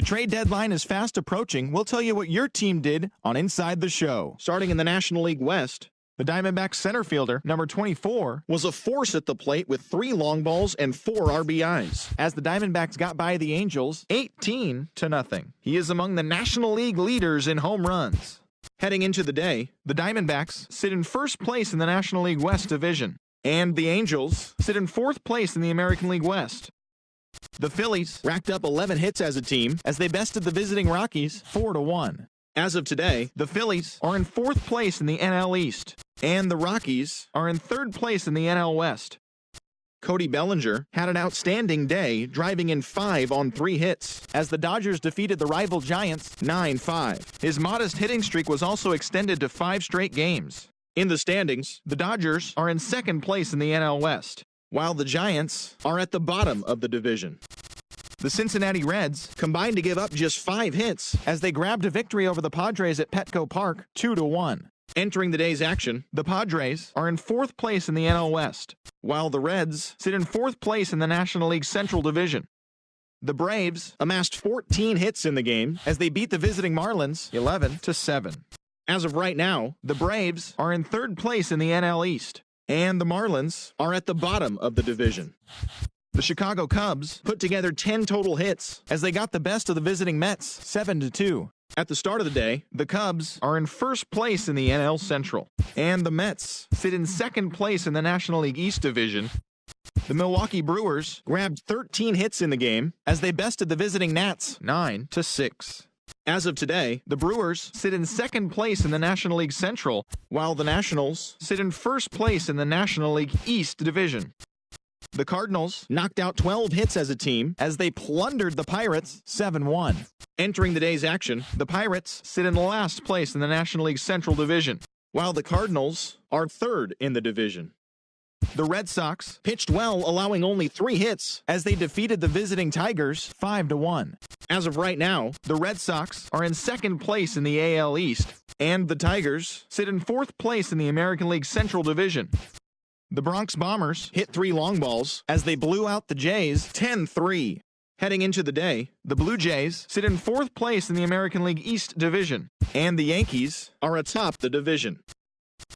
The trade deadline is fast approaching. We'll tell you what your team did on Inside the Show. Starting in the National League West, The Diamondbacks center fielder, number 24, was a force at the plate with 3 long balls and 4 RBIs. as the Diamondbacks got by the Angels 18-0. He is among the National League leaders in home runs. Heading into the day, The Diamondbacks sit in first place in the National League West division, and the Angels sit in fourth place in the American League West. The Phillies racked up 11 hits as a team. as they bested the visiting Rockies 4-1. As of today, The Phillies are in fourth place in the NL East, and the Rockies, are in third place in the NL West. Cody Bellinger, had an outstanding day, driving in 5 on 3 hits. As the Dodgers defeated the rival Giants 9-5. his modest hitting streak was also extended to 5 straight games. In the standings, The Dodgers are in second place in the NL West, while the Giants are at the bottom of the division. The Cincinnati Reds Combined to give up just 5 hits. as they grabbed a victory over the Padres at Petco Park 2-1. Entering the day's action, The Padres are in fourth place in the NL West, while the Reds sit in fourth place in the National League Central Division. The Braves amassed 14 hits in the game. as they beat the visiting Marlins 11-7. As of right now, The Braves are in third place in the NL East, and the Marlins are at the bottom of the division. The Chicago Cubs Put together 10 total hits. as they got the best of the visiting Mets 7-2. At the start of the day, The Cubs are in first place in the NL Central, and the Mets sit in second place in the National League East Division. The Milwaukee Brewers grabbed 13 hits in the game. as they bested the visiting Nats 9-6. As of today, The Brewers sit in second place in the National League Central, while the Nationals sit in first place in the National League East Division. The Cardinals knocked out 12 hits as a team. as they plundered the Pirates 7-1. Entering the day's action, The Pirates sit in last place in the National League Central Division, while the Cardinals are third in the division. The Red Sox Pitched well, allowing only 3 hits. as they defeated the visiting Tigers 5-1. As of right now, The Red Sox are in second place in the AL East, and the Tigers sit in fourth place in the American League Central Division. The Bronx Bombers hit 3 long balls, as they blew out the Jays 10-3. Heading into the day, The Blue Jays sit in fourth place in the American League East Division, and the Yankees are atop the division.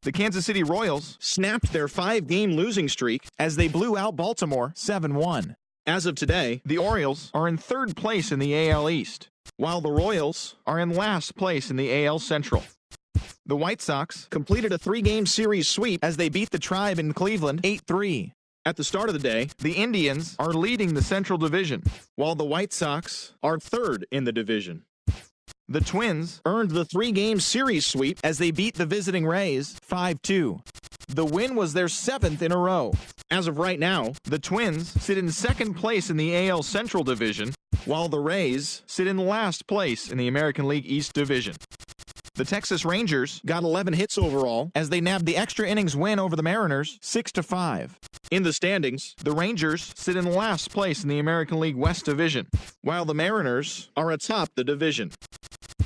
The Kansas City Royals Snapped their 5-game losing streak. as they blew out Baltimore 7-1. As of today, The Orioles are in third place in the AL East, while the Royals are in last place in the AL Central. The White Sox completed a 3-game series sweep. as they beat the Tribe in Cleveland 8-3. At the start of the day, The Indians are leading the Central Division, while the White Sox are third in the division. The Twins Earned the 3-game series sweep. as they beat the visiting Rays 5-2. The win was their 7th in a row. As of right now, The Twins sit in second place in the AL Central Division, while the Rays sit in last place in the American League East Division. The Texas Rangers got 11 hits overall. as they nabbed the extra innings win over the Mariners 6-5. In the standings, The Rangers sit in last place in the American League West Division, while the Mariners are atop the division.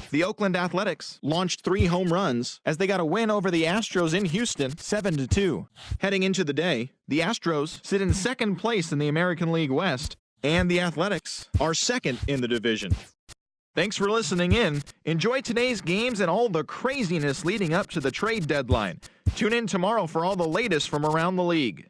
The Oakland Athletics Launched 3 home runs. as they got a win over the Astros in Houston 7-2. Heading into the day, The Astros sit in second place in the American League West, and the Athletics are second in the division. Thanks for listening in. Enjoy today's games and all the craziness leading up to the trade deadline. Tune in tomorrow for all the latest from around the league.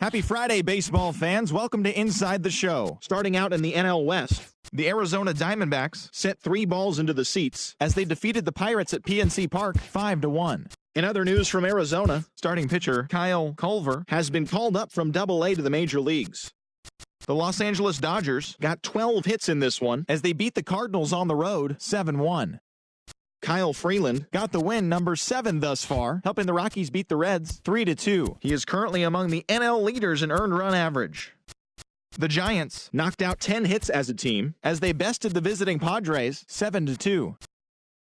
Happy Friday, baseball fans. Welcome to Inside the Show. Starting out in the NL West, the Arizona Diamondbacks sent 3 balls into the seats as they defeated the Pirates at PNC Park 5-1. In other news from Arizona, Starting pitcher Kyle Culver has been called up from Double-A to the major leagues. The Los Angeles Dodgers got 12 hits in this one as they beat the Cardinals on the road 7-1. Kyle Freeland got the win, number 7 thus far, helping the Rockies beat the Reds 3-2. He is currently among the NL leaders in earned run average. The Giants knocked out 10 hits as a team as they bested the visiting Padres 7-2.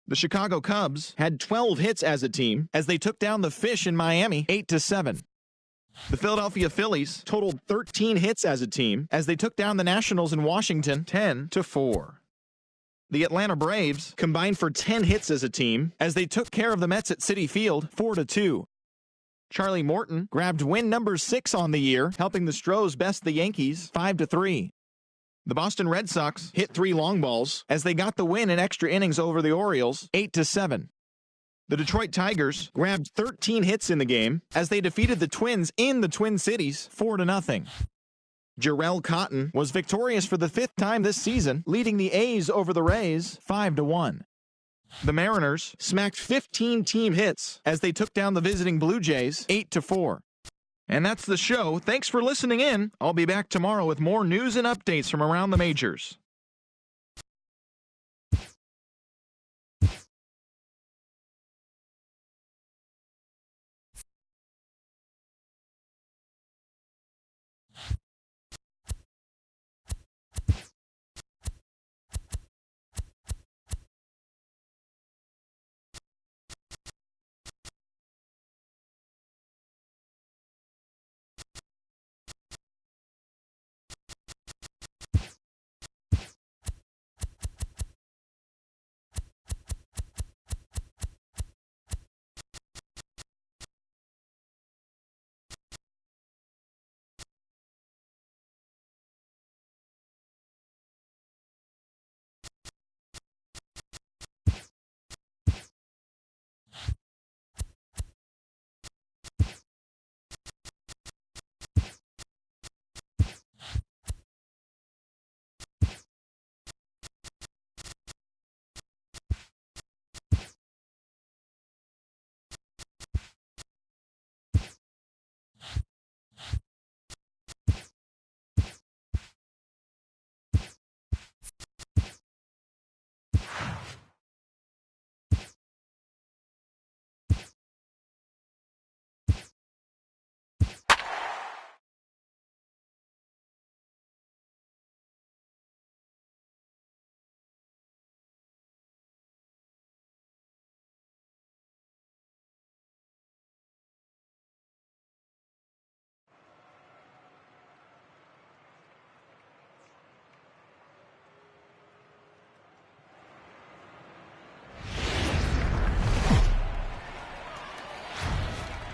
The Chicago Cubs had 12 hits as a team as they took down the Fish in Miami 8-7. The Philadelphia Phillies totaled 13 hits as a team as they took down the Nationals in Washington 10-4. The Atlanta Braves combined for 10 hits as a team as they took care of the Mets at Citi Field 4-2. Charlie Morton grabbed win number 6 on the year, helping the Stros best the Yankees 5-3. The Boston Red Sox hit 3 long balls as they got the win in extra innings over the Orioles 8-7. The Detroit Tigers grabbed 13 hits in the game as they defeated the Twins in the Twin Cities 4-0. Jarrell Cotton was victorious for the 5th time this season, leading the A's over the Rays 5-1. The Mariners smacked 15 team hits as they took down the visiting Blue Jays 8-4. And that's the show. Thanks for listening in. I'll be back tomorrow with more news and updates from around the majors.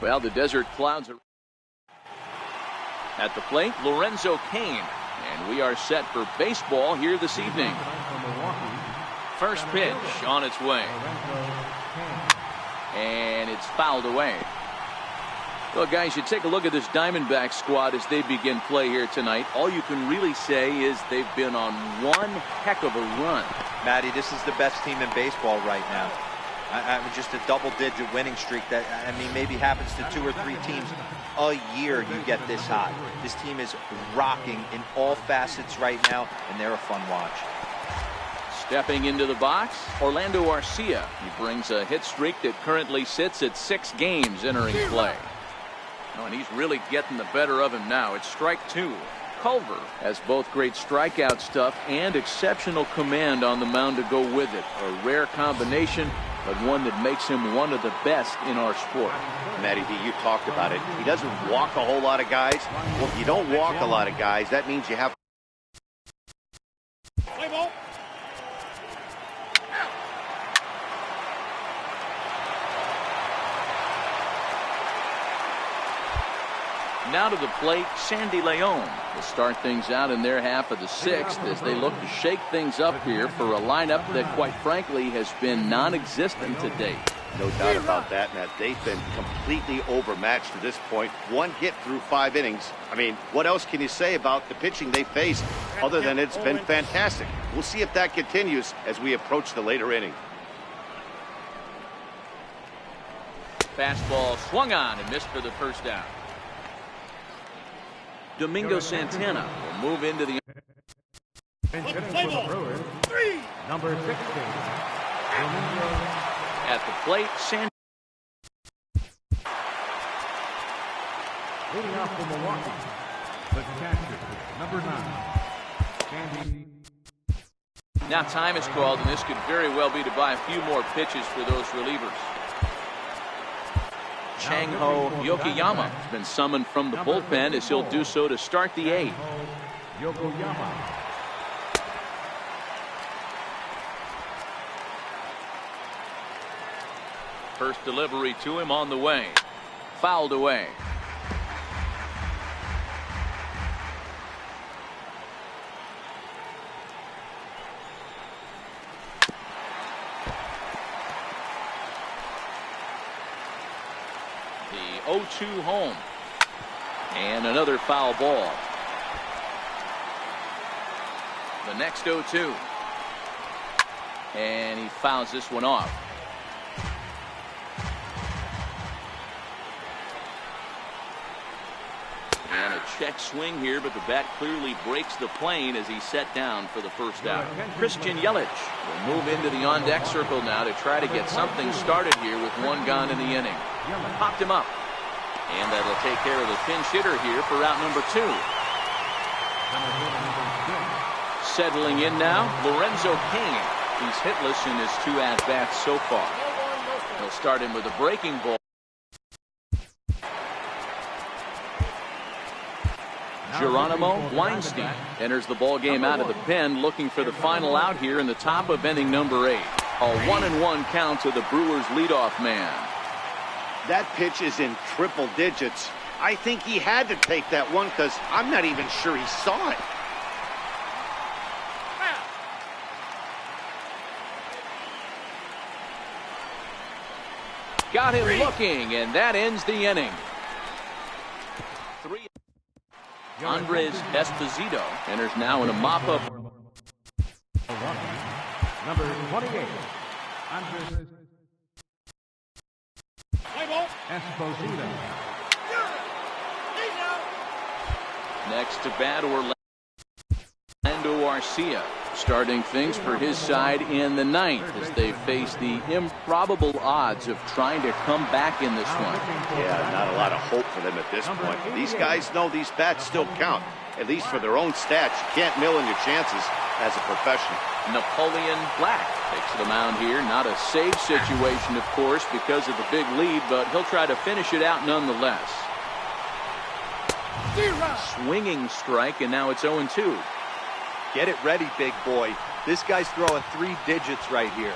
Well, the Desert Clouds are at the plate. Lorenzo Cain, and we are set for baseball here this evening. First pitch on its way, and it's fouled away. Well, guys, you take a look at this Diamondback squad as they begin play here tonight. All you can really say is they've been on one heck of a run. Matty, this is the best team in baseball right now. Just a double-digit winning streak that, I mean, maybe happens to 2 or 3 teams a year you get this hot. This team is rocking in all facets right now, and they're a fun watch. Stepping into the box, Orlando Arcia. He brings a hit streak that currently sits at 6 games entering play. Oh, and he's really getting the better of him now. It's strike 2. Culver has both great strikeout stuff and exceptional command on the mound to go with it. A rare combination, but one that makes him one of the best in our sport. Matty B, you talked about it. He doesn't walk a whole lot of guys. Well, if you don't walk a lot of guys, that means you have. Play ball. Now to the plate, Sandy Leon will start things out in their half of the 6th as they look to shake things up here for a lineup that, quite frankly, has been non-existent to date. No doubt about that, Matt. They've been completely overmatched to this point. One hit through 5 innings. I mean, what else can you say about the pitching they faced other than it's been fantastic? We'll see if that continues as we approach the later inning. Fastball swung on and missed for the first down. Domingo Santana will move into the... Number 16. At the plate, Santana. Leading off for Milwaukee, the catcher, number 9, Sandy. Now time is called, and this could very well be to buy a few more pitches for those relievers. Chang-Ho Yokoyama has been summoned from the bullpen as he'll do so to start the 8th. Yokoyama. First delivery to him on the way. Fouled away. The 0-2 home. And another foul ball. The next 0-2. And he fouls this one off. And a check swing here, but the bat clearly breaks the plane as he's set down for the first out. Christian Yelich will move into the on-deck circle now to try to get something started here with one gone in the inning. Popped him up. And that'll take care of the pinch hitter here for out number 2. Settling in now, Lorenzo King. He's hitless in his 2 at-bats so far. He'll start him with a breaking ball. Geronimo Weinstein enters the ball game out of the pen, looking for the final out here in the top of inning number 8. A 1-1 count to the Brewers leadoff man. That pitch is in triple digits. I think he had to take that one because I'm not even sure he saw it. Got him looking, and that ends the inning. 3. Andres Esposito enters now in a mop-up. Number 28. Andres Esposito. Next to bat, Orlando Arcia, starting things for his side in the 9th as they face the improbable odds of trying to come back in this one. Yeah, not a lot of hope for them at this point. These guys know these bats still count, at least for their own stats. You can't mill in your chances as a professional. Napoleon Black takes the mound here. Not a save situation, of course, because of the big lead, but he'll try to finish it out nonetheless. Swinging strike, and now it's 0-2. Get it ready, big boy. This guy's throwing 3 digits right here.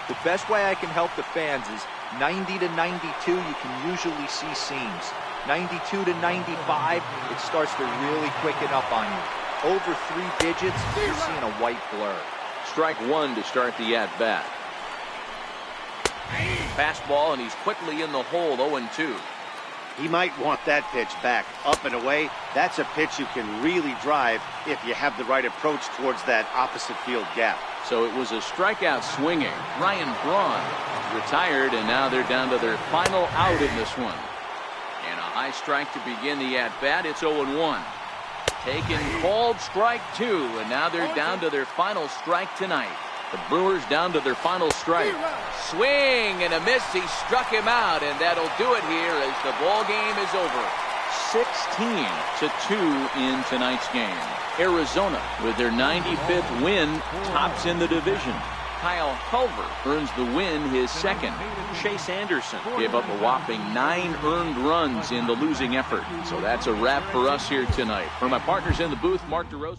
The best way I can help the fans is 90 to 92, you can usually see seams. 92 to 95, it starts to really quicken up on you. Over 3 digits, you're seeing a white blur. Strike 1 to start the at-bat. Fastball, and he's quickly in the hole, 0-2. He might want that pitch back, up and away. That's a pitch you can really drive if you have the right approach towards that opposite field gap. So it was a strikeout swinging. Ryan Braun retired, and now they're down to their final out in this one. And a high strike to begin the at-bat. It's 0-1. Taken, called strike 2, and now they're down to their final strike tonight. The Brewers down to their final strike. Swing and a miss. He struck him out, and that'll do it here as the ball game is over. 16-2 in tonight's game. Arizona, with their 95th win, tops in the division. Kyle Culver earns the win, his 2nd. Chase Anderson gave up a whopping 9 earned runs in the losing effort. So that's a wrap for us here tonight. For my partners in the booth, Mark DeRosa.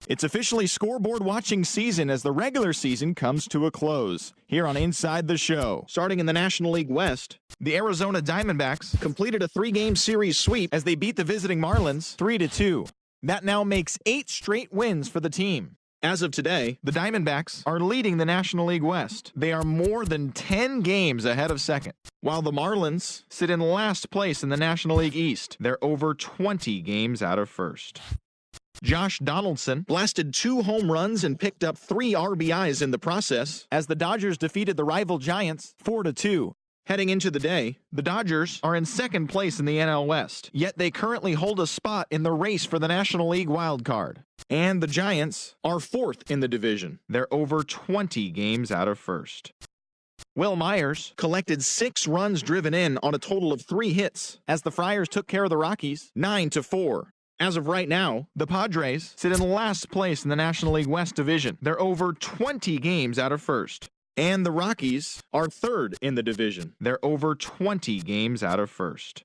It's officially scoreboard watching season as the regular season comes to a close. Here on Inside the Show. Starting in the National League West, The Arizona Diamondbacks completed a 3-game series sweep as they beat the visiting Marlins 3-2. That now makes 8 straight wins for the team. as of today. The Diamondbacks are leading the National League West. They are more than 10 games ahead of second, while the Marlins sit in last place in the National League East. They're over 20 games out of first. Josh Donaldson Blasted 2 home runs and picked up 3 RBIs in the process. as the Dodgers defeated the rival Giants 4-2. Heading into the day, The Dodgers are in second place in the NL West, yet they currently hold a spot in the race for the National League wild card. And the Giants are 4th in the division. They're over 20 games out of first. Will Myers Collected 6 runs driven in on a total of 3 hits, as the Friars took care of the Rockies 9-4. As of right now, The Padres sit in last place in the National League West Division. They're over 20 games out of first. and the Rockies are 3rd in the division. They're over 20 games out of first.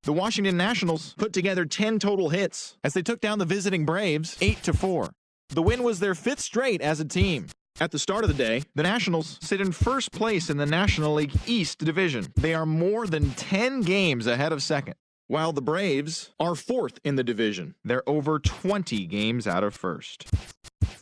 The Washington Nationals Put together 10 total hits. as they took down the visiting Braves 8-4. The win was their 5th straight as a team. At the start of the day, The Nationals sit in first place in the National League East Division. They are more than 10 games ahead of second, while the Braves are 4th in the division. they're over 20 games out of first.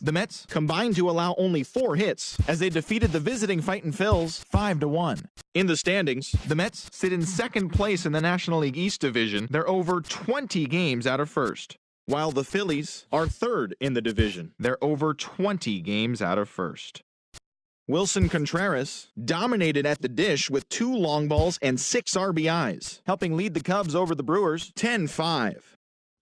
The Mets Combined to allow only 4 hits. as they defeated the visiting Fightin' Phils 5-1. In the standings, The Mets sit in second place in the National League East Division. They're over 20 games out of first, while the Phillies are 3rd in the division. they're over 20 games out of first. Wilson Contreras dominated at the dish with 2 long balls and 6 RBIs. Helping lead the Cubs over the Brewers, 10-5.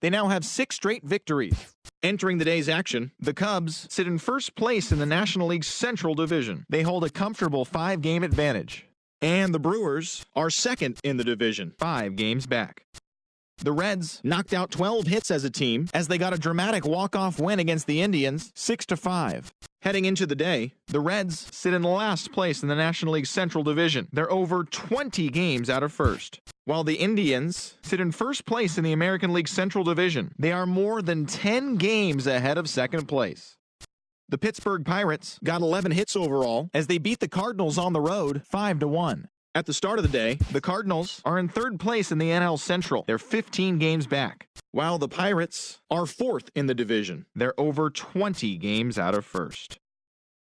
they now have 6 straight victories. Entering the day's action, The Cubs sit in first place in the National League's Central Division. They hold a comfortable 5-game advantage, and the Brewers are 2nd in the division. 5 games back. The Reds Knocked out 12 hits as a team. as they got a dramatic walk-off win against the Indians 6-5. Heading into the day, The Reds sit in last place in the National League Central Division. They're over 20 games out of first, while the Indians sit in first place in the American League Central Division. They are more than 10 games ahead of second place. The Pittsburgh Pirates got 11 hits overall. as they beat the Cardinals on the road 5-1. At the start of the day, The Cardinals are in third place in the NL Central. They're 15 games back, while the Pirates are 4th in the division. they're over 20 games out of first.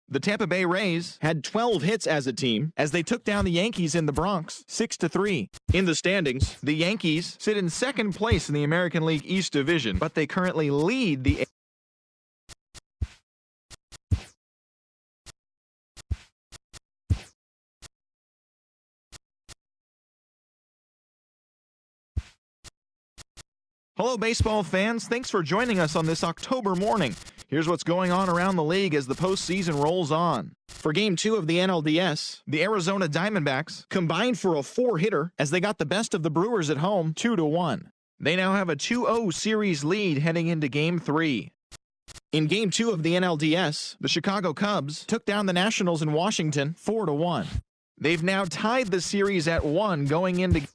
The Tampa Bay Rays Had 12 hits as a team. as they took down the Yankees in the Bronx 6-3. In the standings, The Yankees sit in second place in the American League East Division, but they currently lead the Hello, baseball fans. Thanks for joining us on this October morning. Here's what's going on around the league as the postseason rolls on. for Game 2 of the NLDS, The Arizona Diamondbacks, combined for a 4-hitter. as they got the best of the Brewers at home 2-1. They now have a 2-0 series lead heading into Game 3. In Game 2 of the NLDS, The Chicago Cubs took down the Nationals in Washington 4-1. They've now tied the series at 1 going into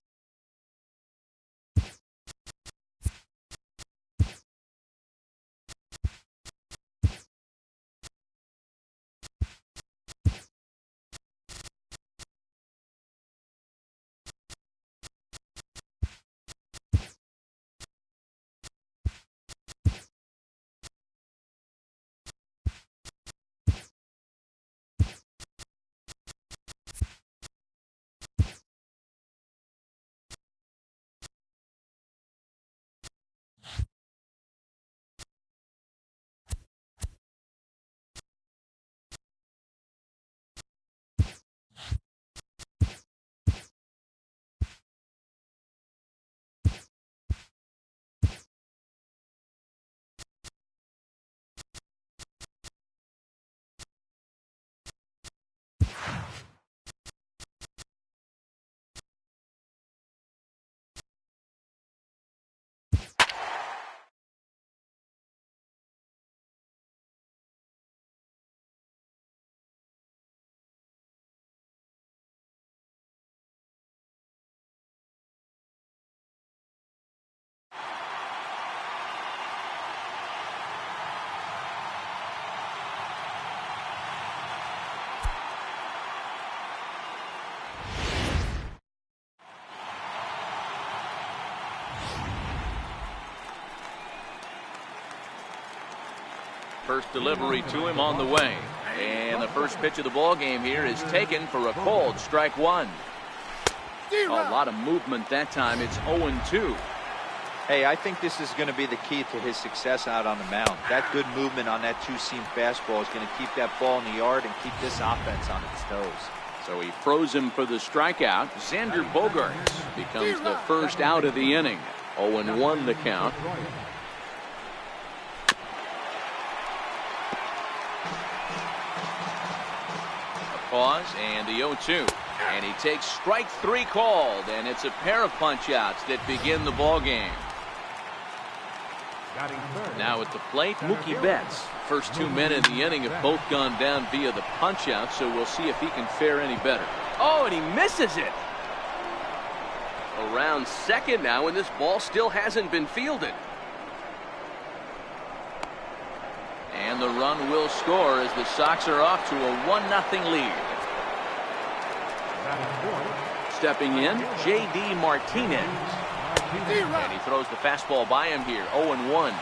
First delivery to him on the way. And the first pitch of the ball game here is taken for a cold strike one. A lot of movement that time. It's 0-2. Hey, I think this is going to be the key to his success out on the mound. That good movement on that two-seam fastball is going to keep that ball in the yard and keep this offense on its toes. So he froze him for the strikeout. Xander Bogaerts becomes the first out of the inning. 0-1 the count. A pause and the 0-2. And he takes strike three called, and it's a pair of punch-outs that begin the ball game. Now at the plate, Mookie Betts. First 2 men in the inning have both gone down via the punch-out, so we'll see if he can fare any better. Oh, and he misses it. Around second now, and this ball still hasn't been fielded. And the run will score as the Sox are off to a 1-0 lead. Stepping in, J.D. Martinez. And he throws the fastball by him here. 0-1.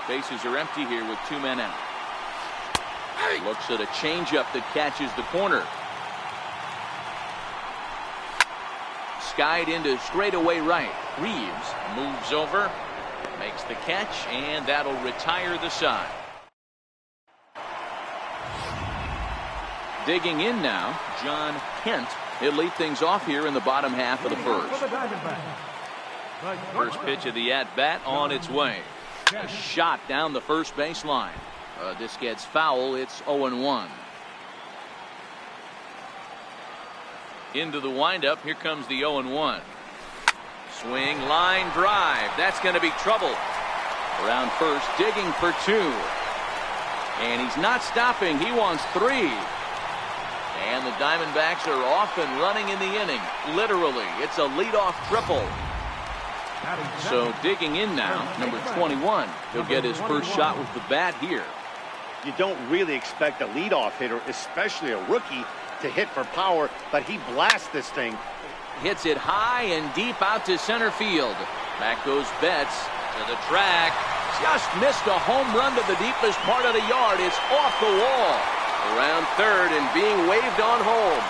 Bases are empty here with 2 men out. Looks at a changeup that catches the corner. Skied into straightaway right. Reeves moves over, makes the catch, and that'll retire the side. Digging in now, John Kent. He'll lead things off here in the bottom half of the first. First pitch of the at-bat on its way. A shot down the first baseline. This gets foul. It's 0-1. Into the windup. Here comes the 0-1. Swing, line, drive. That's going to be trouble. Around first, digging for 2. And he's not stopping. He wants 3. And the Diamondbacks are off and running in the inning. Literally, it's a leadoff triple. So digging in now, number 21. He'll get his first shot with the bat here. You don't really expect a leadoff hitter, especially a rookie, to hit for power, but he blasts this thing. Hits it high and deep out to center field. Back goes Betts to the track. Just missed a home run to the deepest part of the yard. It's off the wall. Around third and being waved on home.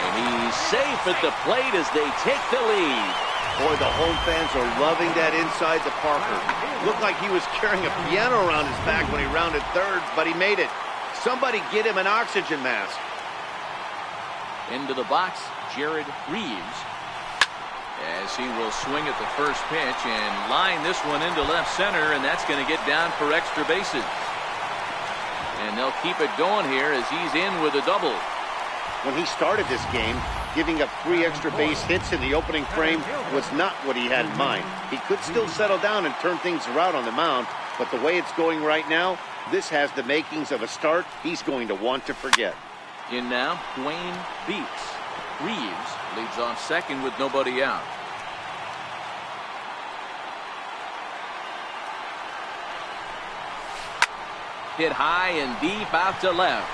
And he's safe at the plate as they take the lead. Boy, the home fans are loving that inside the Parker. Looked like he was carrying a piano around his back when he rounded third, but he made it. Somebody get him an oxygen mask. Into the box, Jared Reeves. As he will swing at the first pitch and line this one into left center, and that's going to get down for extra bases. And they'll keep it going here as he's in with a double. When he started this game, giving up 3 extra base hits in the opening frame was not what he had in mind. He could still settle down and turn things around on the mound, but the way it's going right now, this has the makings of a start he's going to want to forget. In now, Dwayne Beats. Reeves leads off second with nobody out. Hit high and deep out to left.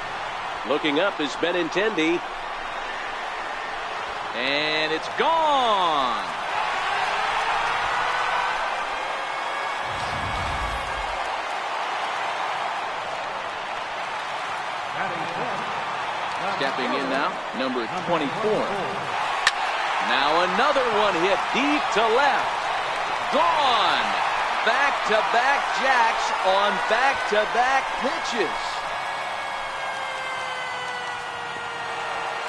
Looking up is Benintendi. And it's gone. Stepping in now, number 24. Now another one hit deep to left. Gone. Back-to-back jacks on back-to-back pitches.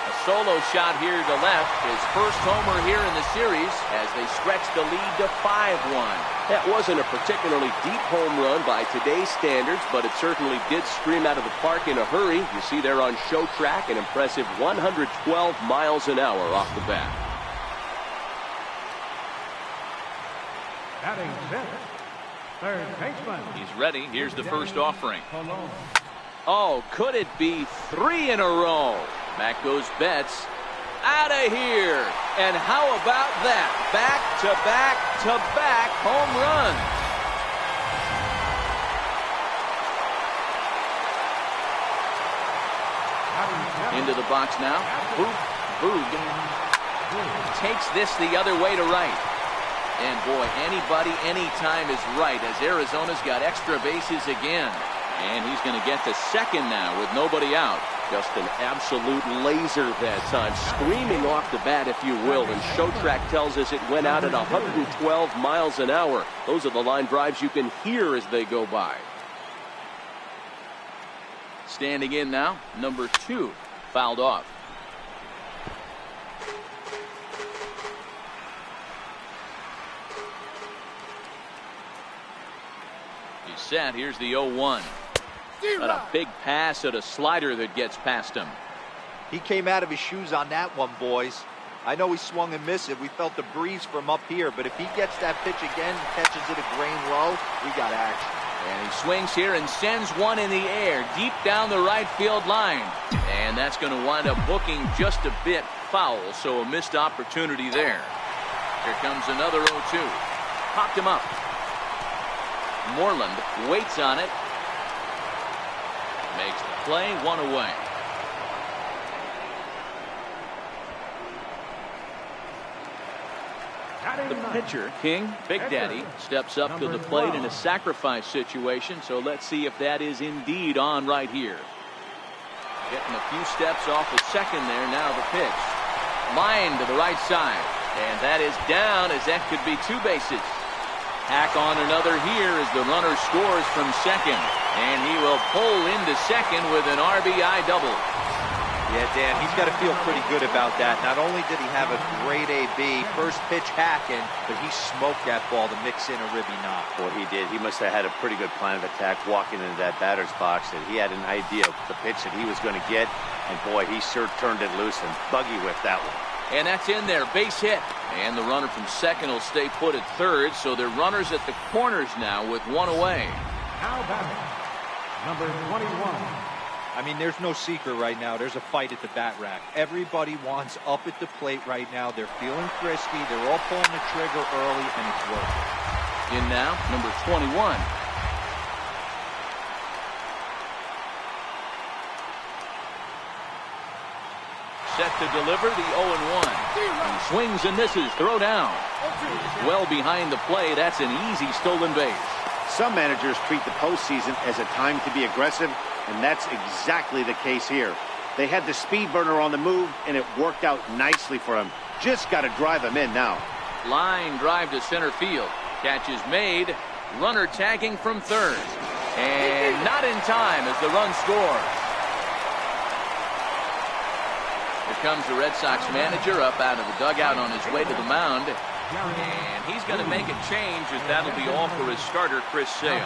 A solo shot here to left. His first homer here in the series as they stretch the lead to 5-1. That wasn't a particularly deep home run by today's standards, but it certainly did stream out of the park in a hurry. You see there on show track an impressive 112 miles an hour off the bat. Batting center, third baseman. He's ready. Here's the first offering. Oh, could it be 3 in a row? Back goes Betts. Out of here. And how about that? Back-to-back-to-back home run. Into the box now. Boog takes this the other way to right. And boy, anybody, anytime is right as Arizona's got extra bases again. And he's going to get to second now with nobody out. Just an absolute laser that time, screaming off the bat, if you will. And Showtrack tells us it went out at 112 miles an hour. Those are the line drives you can hear as they go by. Standing in now, number 2, fouled off. He's set. Here's the 0-1. Got a big pass at a slider that gets past him. He came out of his shoes on that one, boys. I know he swung and missed it. We felt the breeze from up here, but if he gets that pitch again and catches it a grain low, we got action. And he swings here and sends one in the air deep down the right field line. And that's going to wind up hooking just a bit foul, so a missed opportunity there. Here comes another 0-2. Popped him up. Moreland waits on it. Makes the play, 1 away. The pitcher, King, Big Daddy, steps up to the plate in a sacrifice situation, so let's see if that is indeed on right here. Getting a few steps off the second there, now the pitch. Line to the right side, and that is down as that could be 2 bases. Hack on another here as the runner scores from second, and he will pull into second with an RBI double. Yeah, Dan, he's got to feel pretty good about that. Not only did he have a great AB, first pitch hacking, but he smoked that ball to mix in a ribby knock. Boy, he did. He must have had a pretty good plan of attack walking into that batter's box, and he had an idea of the pitch that he was going to get, and boy, he sure turned it loose and buggy whipped that one. And that's in there, base hit. And the runner from second will stay put at third, so they're runners at the corners now with 1 away. Now batting, number 21. I mean, there's no secret right now. There's a fight at the bat rack. Everybody wants up at the plate right now. They're feeling frisky. They're all pulling the trigger early, and it's working. In now, number 21. Set to deliver the 0-1. He swings and misses. Throw down. Well behind the play. That's an easy stolen base. Some managers treat the postseason as a time to be aggressive, and that's exactly the case here. They had the speed burner on the move, and it worked out nicely for him. Just got to drive him in now. Line drive to center field. Catch is made. Runner tagging from third. And not in time as the run scores. Here comes the Red Sox manager up out of the dugout on his way to the mound. And he's going to make a change as that'll be all for his starter, Chris Sale.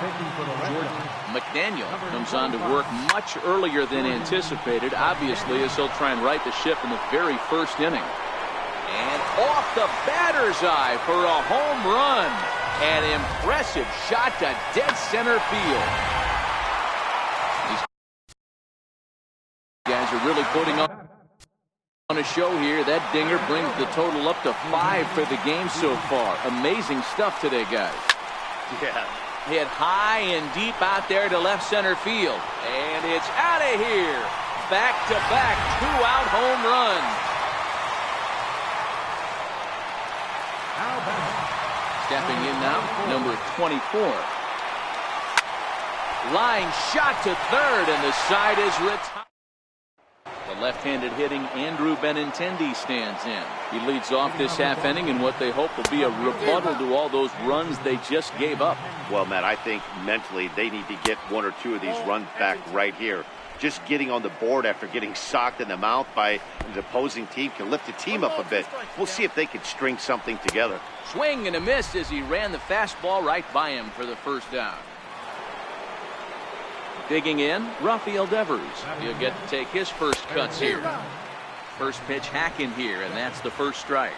Jordan McDaniel comes on to work much earlier than anticipated, obviously, as he'll try and right the ship in the very first inning. And off the batter's eye for a home run. An impressive shot to dead center field. These guys are really putting up on a show here. That dinger brings the total up to 5 for the game so far. Amazing stuff today, guys. Yeah. Hit high and deep out there to left center field. And it's out of here. Back-to-back 2-out home runs. Stepping in now, number 24. Line shot to third, and the side is retired. The left-handed hitting Andrew Benintendi stands in. He leads off this half inning in what they hope will be a rebuttal to all those runs they just gave up. Well, Matt, I think mentally they need to get 1 or 2 of these runs back right here. Just getting on the board after getting socked in the mouth by the opposing team can lift the team up a bit. We'll see if they can string something together. Swing and a miss as he ran the fastball right by him for the first down. Digging in, Rafael Devers. He'll get to take his first cuts here. First pitch hacking here, and that's the first strike.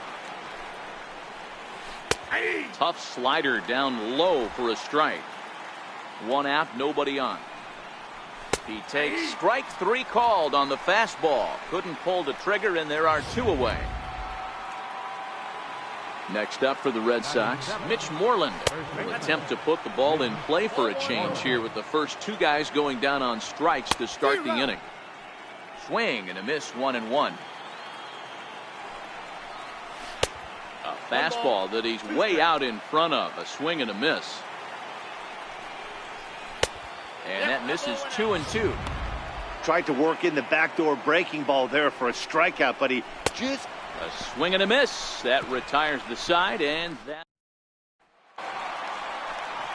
Tough slider down low for a strike. 1 out, nobody on. He takes strike 3 called on the fastball. Couldn't pull the trigger, and there are 2 away. Next up for the Red Sox, Mitch Moreland will attempt to put the ball in play for a change here with the first 2 guys going down on strikes to start the inning. Swing and a miss, 1-1. A fastball that he's way out in front of. A swing and a miss. And that misses 2-2. Tried to work in the backdoor breaking ball there for a strikeout, but he just... A swing and a miss. That retires the side, and that...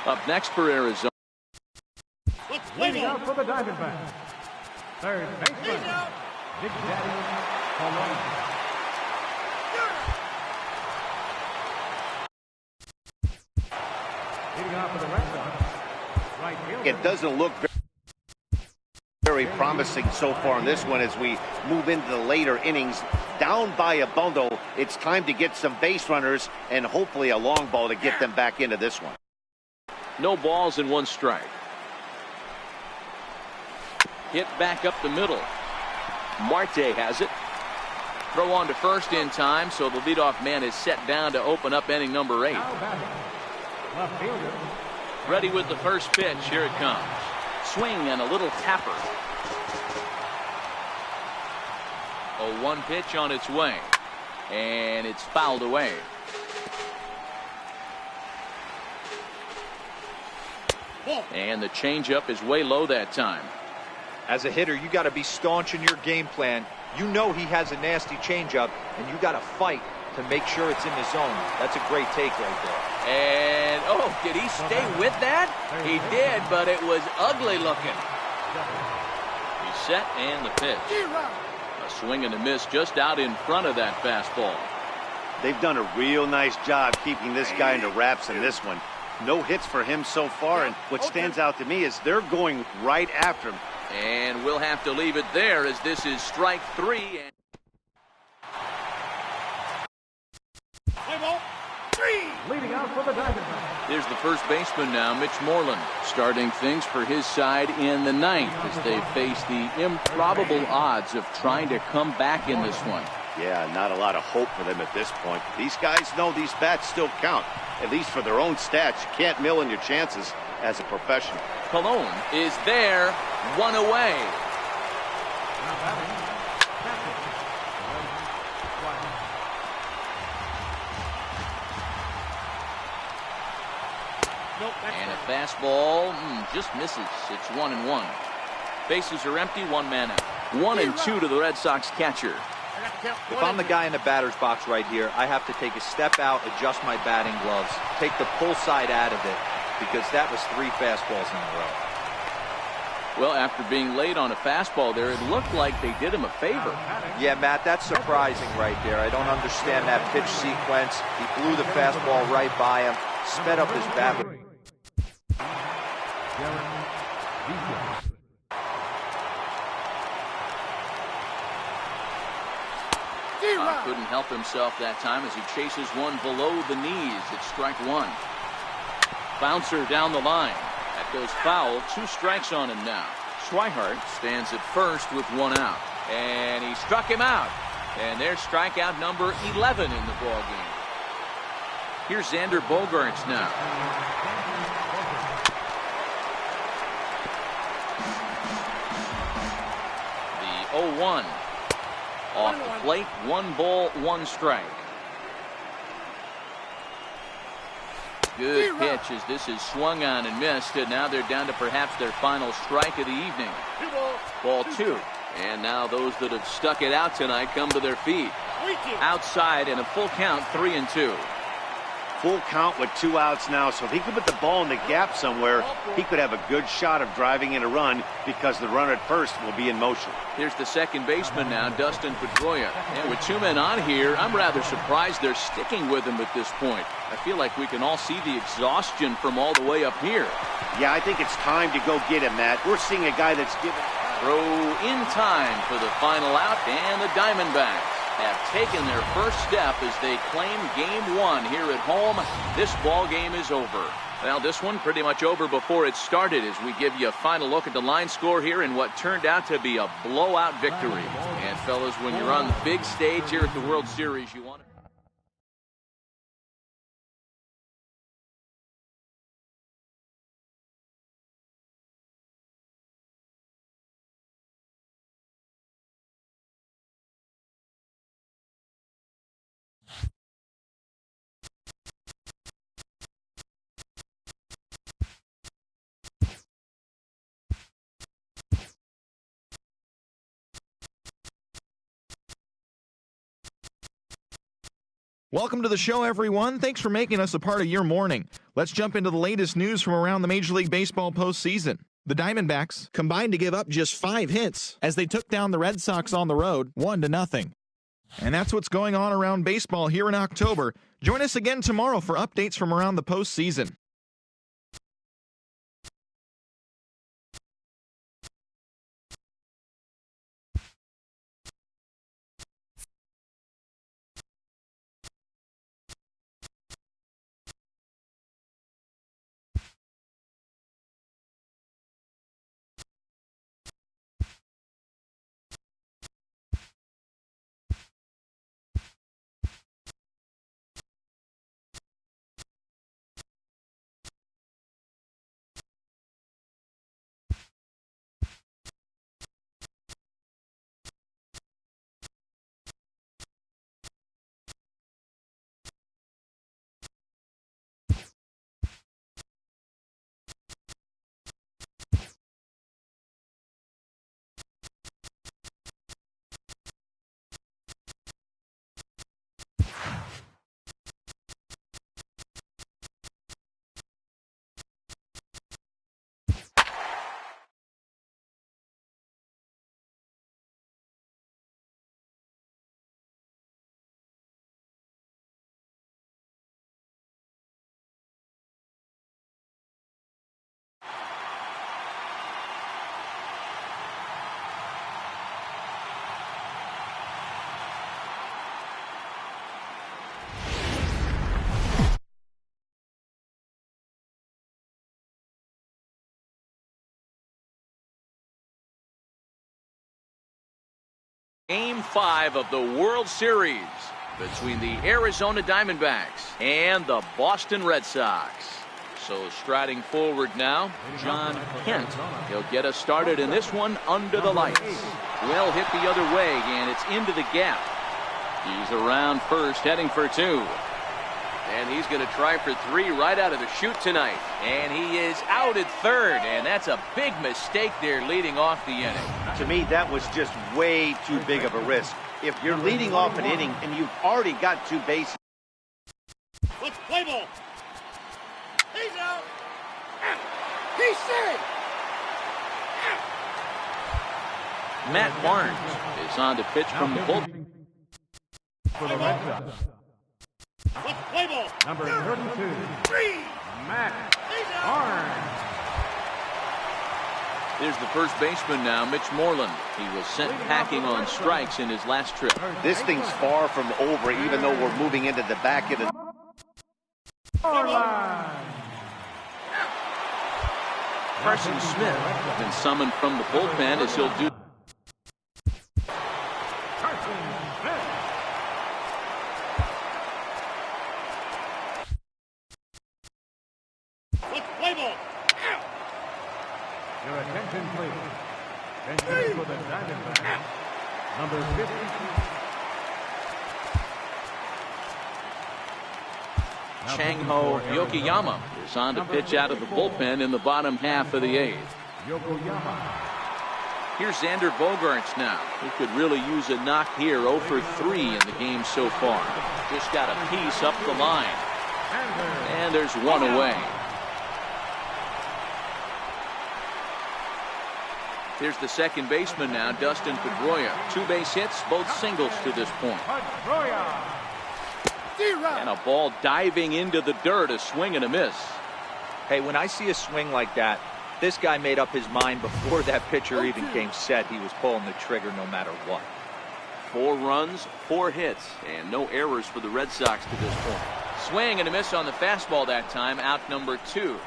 Up next for Arizona. Leading out for the Diamondbacks. Third baseman, Big Daddy Colon. Leading out for the Red Sox, right fielder. It doesn't look very promising so far in this one as we move into the later innings. Down by a bundle, it's time to get some base runners and hopefully a long ball to get them back into this one. No balls and 1 strike. Hit back up the middle. Marte has it. Throw on to first in time, so the leadoff man is set down to open up inning number 8. Now batting, left fielder. Ready with the first pitch. Here it comes. Swing and a little tapper. A 1 pitch on its way. And it's fouled away. And the changeup is way low that time. As a hitter, you got to be staunch in your game plan. You know he has a nasty changeup, and you got to fight to make sure it's in the zone. That's a great take right there. And, oh, did he stay with that? He did, but it was ugly looking. He's set and the pitch. A swing and a miss just out in front of that fastball. They've done a real nice job keeping this guy into wraps in this one. No hits for him so far, and what stands out to me is they're going right after him. And we'll have to leave it there as this is strike 3. And Leading out for the Diamondbacks. here's the first baseman now, Mitch Moreland, starting things for his side in the 9th as they face the improbable odds of trying to come back in this one. Yeah, not a lot of hope for them at this point. These guys know these bats still count, at least for their own stats. You can't mill in your chances as a professional. Colon is there, 1 away. Now batting, catcher. And a fastball just misses. It's 1-1. Bases are empty, 1 man out. 1-2 to the Red Sox catcher. If I'm the guy in the batter's box right here, I have to take a step out, adjust my batting gloves, take the pull side out of it, because that was 3 fastballs in a row. Well, after being late on a fastball there, it looked like they did him a favor. Yeah, Matt, that's surprising right there. I don't understand that pitch sequence. He blew the fastball right by him, sped up his bat. Couldn't help himself that time as he chases one below the knees. It's strike 1. Bouncer down the line. That goes foul. 2 strikes on him now. Swihart stands at first with 1 out. And he struck him out. And there's strikeout number 11 in the ballgame. Here's Xander Bogaerts now. The 0-1. Off the plate, 1 ball, 1 strike. Good pitch as this is swung on and missed, and now they're down to perhaps their final strike of the evening. Ball 2. And now those that have stuck it out tonight come to their feet. Outside and a full count, 3-2. Full count with 2 outs now, so if he could put the ball in the gap somewhere, he could have a good shot of driving in a run because the runner at first will be in motion. Here's the second baseman now, Dustin Pedroia. And with 2 men on here, I'm rather surprised they're sticking with him at this point. I feel like we can all see the exhaustion from all the way up here. Yeah, I think it's time to go get him, Matt. We're seeing a guy that's given... Throw in time for the final out, and the Diamondbacks have taken their first step as they claim game 1 here at home. This ball game is over. Well, this one pretty much over before it started as we give you a final look at the line score here in what turned out to be a blowout victory. And fellas, when you're on the big stage here at the World Series, you want to... Welcome to the show, everyone. Thanks for making us a part of your morning. Let's jump into the latest news from around the Major League Baseball postseason. The Diamondbacks combined to give up just 5 hits as they took down the Red Sox on the road 1-0. And that's what's going on around baseball here in October. Join us again tomorrow for updates from around the postseason. Game 5 of the World Series between the Arizona Diamondbacks and the Boston Red Sox. So striding forward now, John Kent. He'll get us started in this one under the lights. Well hit the other way, and it's into the gap. He's around first, heading for 2. And he's going to try for 3 right out of the chute tonight. And he is out at third, and that's a big mistake there leading off the inning. To me, that was just way too big of a risk. If you're leading off an inning and you've already got 2 bases. Let's play ball. He's out. He's safe. Matt Barnes is on to pitch from the bullpen. For the Red Sox, Let's play ball. number 32, Matt Barnes. There's the first baseman now, Mitch Moreland. He was sent packing on strikes in his last trip. This thing's far from over, even though we're moving into the back of the... Carson Smith has been summoned from the bullpen as he'll do. Let's play ball. Your attention, please. Attention for the Diamondbacks, number 52. Chang-Ho Yokoyama is on to pitch out of the bullpen in the bottom half of the 8th. Yokoyama. Here's Xander Bogaerts now. He could really use a knock here. 0 for 3 in the game so far. Just got a piece up the line. And there's 1 away. Here's the second baseman now, Dustin Pedroia. 2 base hits, both singles to this point. And a ball diving into the dirt, a swing and a miss. Hey, when I see a swing like that, this guy made up his mind before that pitcher even came set. He was pulling the trigger no matter what. 4 runs, 4 hits, and no errors for the Red Sox to this point. Swing and a miss on the fastball that time, out number 2.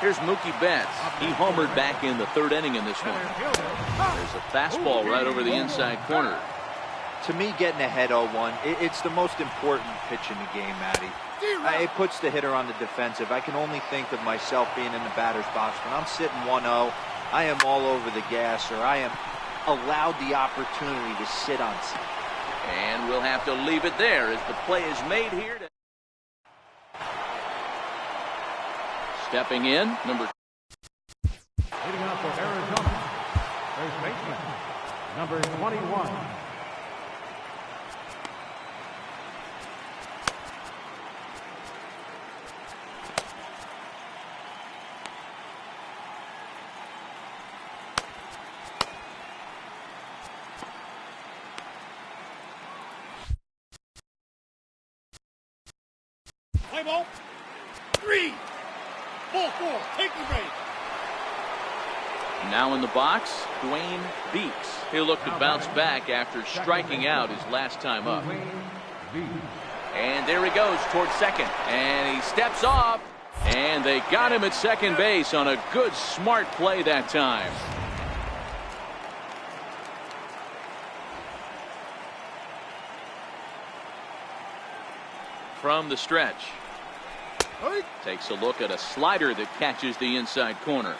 Here's Mookie Betts. He homered back in the 3rd inning in this one. There's a fastball right over the inside corner. To me, getting ahead 0-1, it's the most important pitch in the game, Matty. It puts the hitter on the defensive. I can only think of myself being in the batter's box. When I'm sitting 1-0, I am all over the gas, or I am allowed the opportunity to sit on something. And we'll have to leave it there as the play is made here. Stepping in, number. Leading up for Arizona, first baseman, number 21, play ball. 3. Ball 4. Taking break. Now in the box, Dwayne Beeks. He'll look to bounce back after striking out his last time up. And there he goes towards second. And he steps off. And they got him at second base on a good, smart play that time. From the stretch. Takes a look at a slider that catches the inside corner.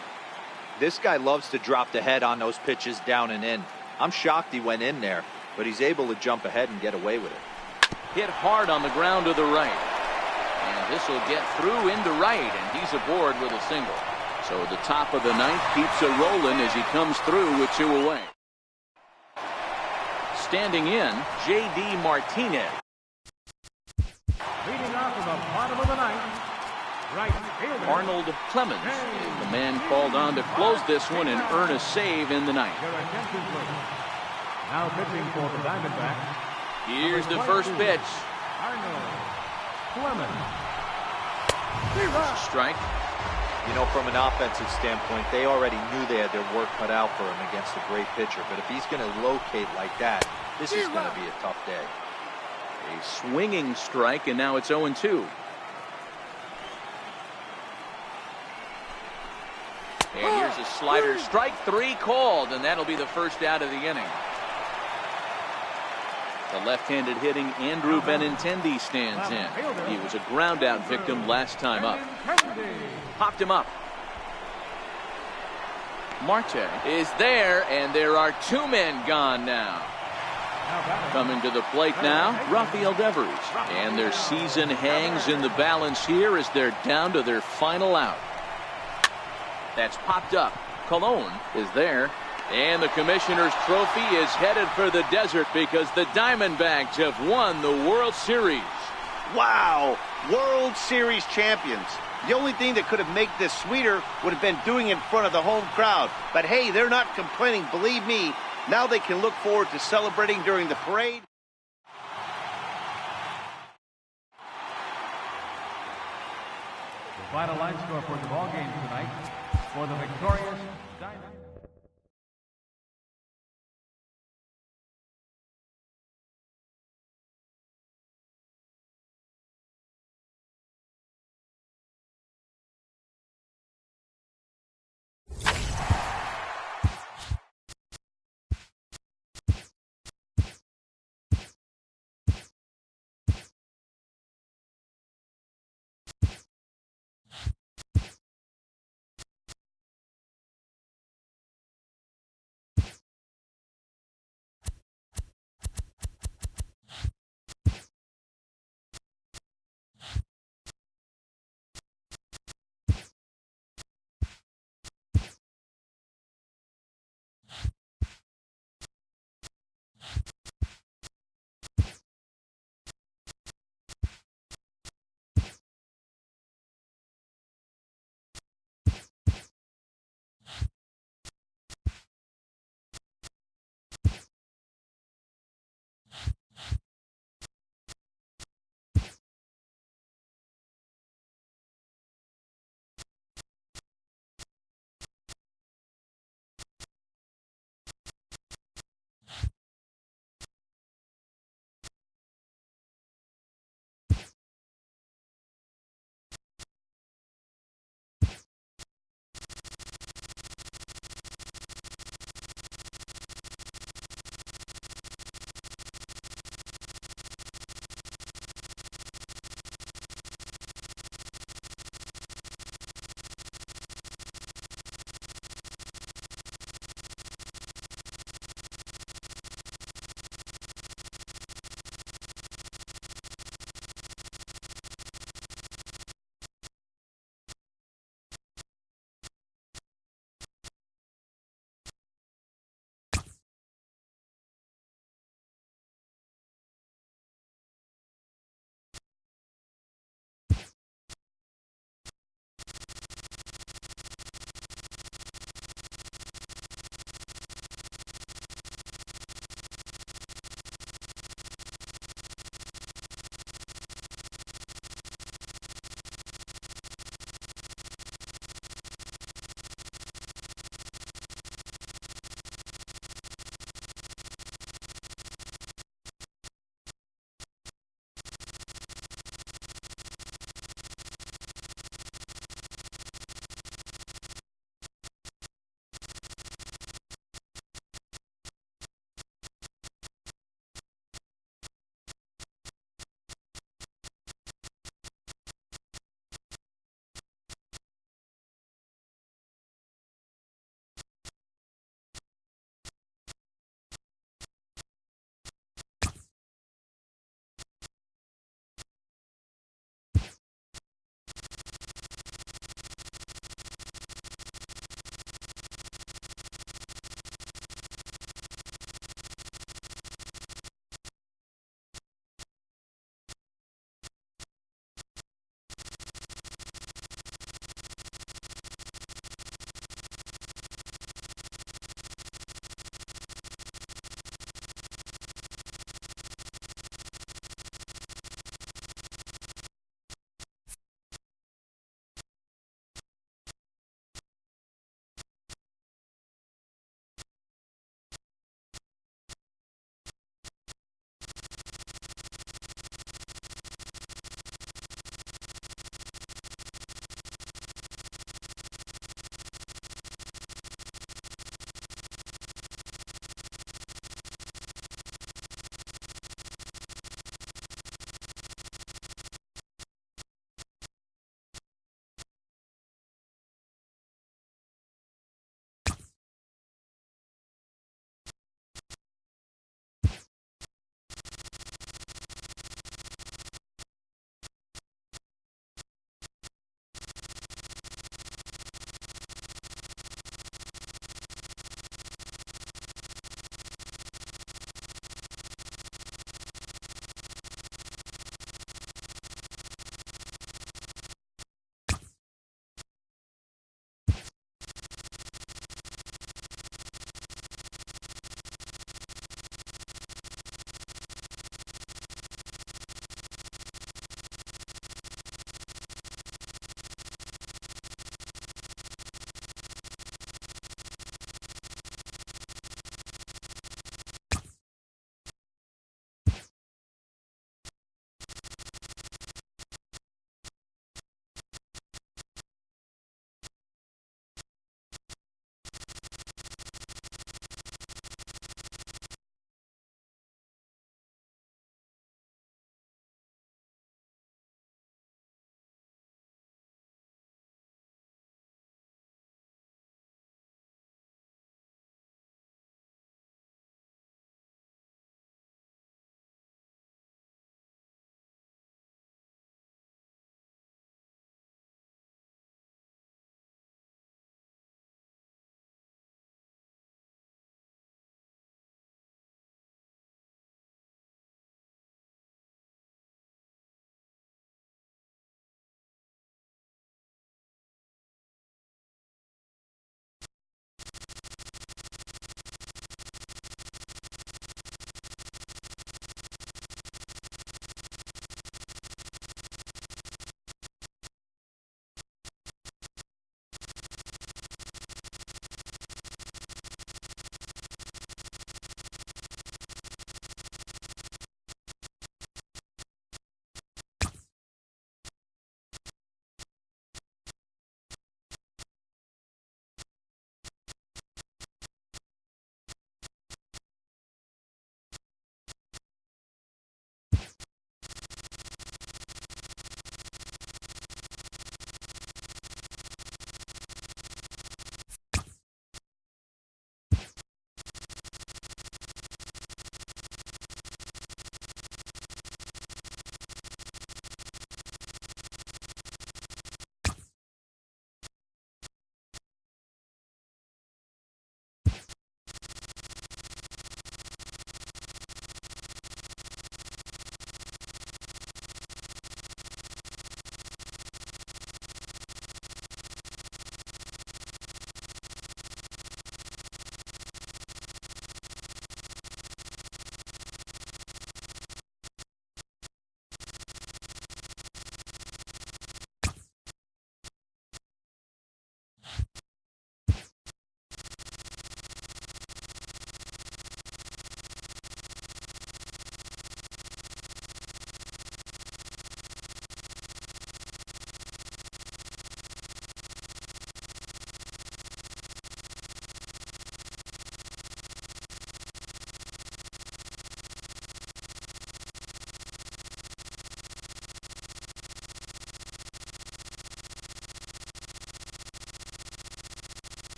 This guy loves to drop the head on those pitches down and in. I'm shocked he went in there, but he's able to jump ahead and get away with it. Hit hard on the ground to the right. And this will get through into right, and he's aboard with a single. So the top of the ninth keeps it rolling as he comes through with 2 away. Standing in, J.D. Martinez. Leading off in the bottom of the ninth, right fielder Arnold Clemens is the man called on to close this one and earn a save in the ninth. Your attention, please. Now pitching for the Diamondbacks. Here's the first pitch. Arnold Clemens. Strike. You know, from an offensive standpoint, they already knew they had their work cut out for him against a great pitcher. But if he's going to locate like that, this is going to be a tough day. A swinging strike, and now it's 0-2. And here's a slider. Strike 3 called, and that'll be the first out of the inning. The left-handed hitting Andrew Benintendi stands in. He was a ground-out victim last time up. Popped him up. Marte is there, and there are 2 men gone now. Coming to the plate now, Rafael Devers. And their season hangs in the balance here as they're down to their final out. That's popped up. Colon is there. And the commissioner's trophy is headed for the desert because the Diamondbacks have won the World Series. Wow, World Series champions. The only thing that could have made this sweeter would have been doing it in front of the home crowd. But hey, they're not complaining, believe me. Now they can look forward to celebrating during the parade. The final line score for the ball game tonight for the victorious Diamondbacks.